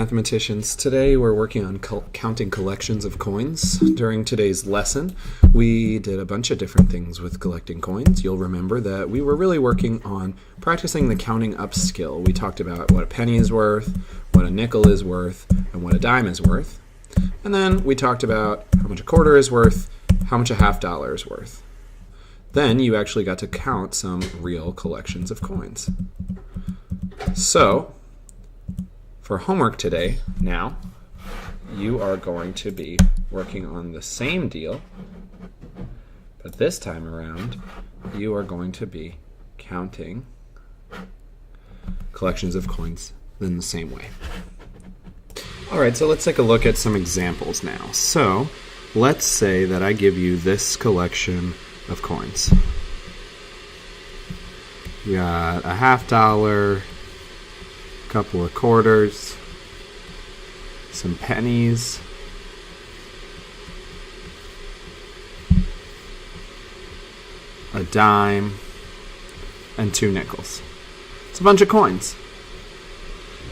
Mathematicians, today we're working on counting collections of coins. During today's lesson, we did a bunch of different things with collecting coins. You'll remember that we were really working on practicing the counting up skill. We talked about what a penny is worth, what a nickel is worth, and what a dime is worth. And then we talked about how much a quarter is worth, how much a $50 is worth. Then you actually got to count some real collections of coins. So, for homework today, now, you are going to be working on the same deal, but this time around, you are going to be counting collections of coins in the same way. All right, so let's take a look at some examples now. So, let's say that I give you this collection of coins. You got a $50, couple of quarters, some pennies, a dime, and 2 nickels. It's a bunch of coins.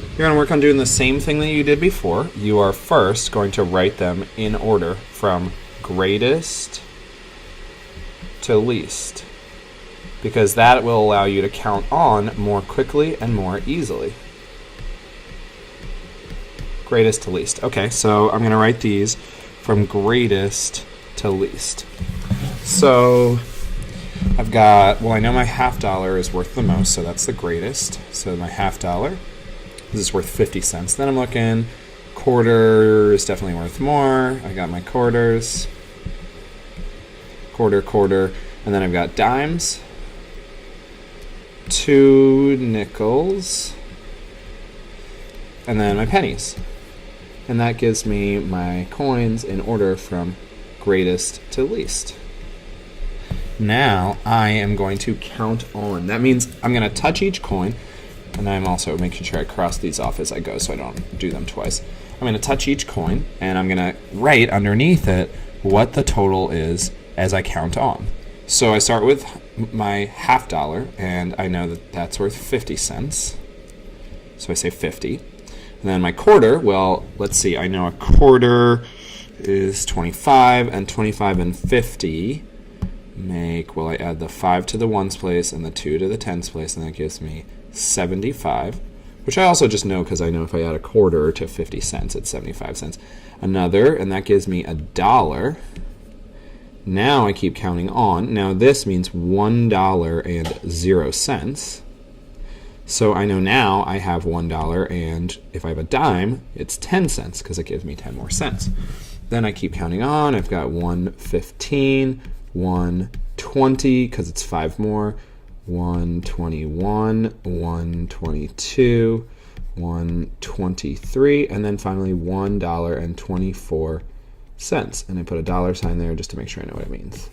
You're going to work on doing the same thing that you did before. You are first going to write them in order from greatest to least, because that will allow you to count on more quickly and more easily. Greatest to least. Okay, so I'm going to write these from greatest to least. So I've got, well, I know my $50 is worth the most, so that's the greatest. So my $50, this is worth 50 cents. Then I'm looking, quarter is definitely worth more. I got my quarters, quarter, and then I've got dimes, 2 nickels, and then my pennies. And that gives me my coins in order from greatest to least. Now I am going to count on. That means I'm going to touch each coin, and I'm also making sure I cross these off as I go so I don't do them twice. I'm going to touch each coin, and I'm going to write underneath it what the total is as I count on. So I start with my $50, and I know that that's worth 50 cents. So I say 50. And then my quarter, well, let's see, I know a quarter is 25, and 25 and 50 make, well, I add the 5 to the ones place and the 2 to the tens place, and that gives me 75, which I also just know because I know if I add a quarter to 50 cents, it's 75 cents. Another, and that gives me $1. Now I keep counting on. Now this means $1.00. So I know now I have $1, and if I have a dime, it's 10 cents because it gives me 10 more cents. Then I keep counting on. I've got 115, 120 because it's 5 more, 121, 122, 123, and then finally $1.24. And I put a dollar sign there just to make sure I know what it means.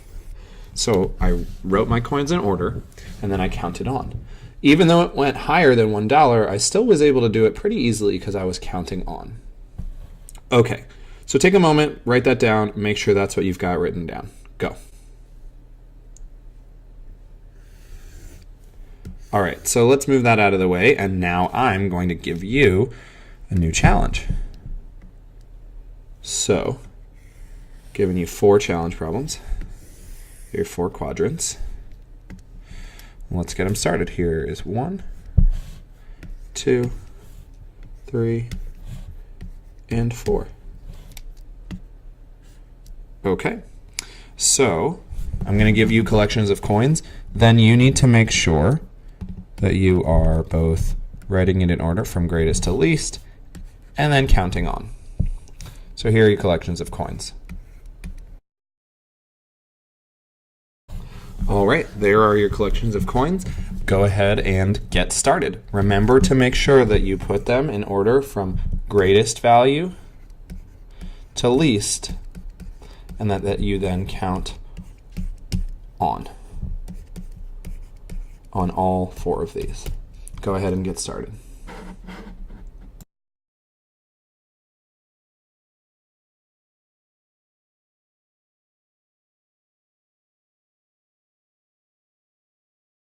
So I wrote my coins in order, and then I counted on. Even though it went higher than $1, I still was able to do it pretty easily because I was counting on. Okay, so take a moment, write that down, make sure that's what you've got written down. Go. All right, so let's move that out of the way, and now I'm going to give you a new challenge. So, giving you 4 challenge problems. Here are 4 quadrants. Let's get them started. Here is 1, 2, 3, and 4. Okay, so I'm going to give you collections of coins. Then you need to make sure that you are both writing it in order from greatest to least and then counting on. So here are your collections of coins. All right, there are your collections of coins. Go ahead and get started. Remember to make sure that you put them in order from greatest value to least, and that you then count on all 4 of these. Go ahead and get started.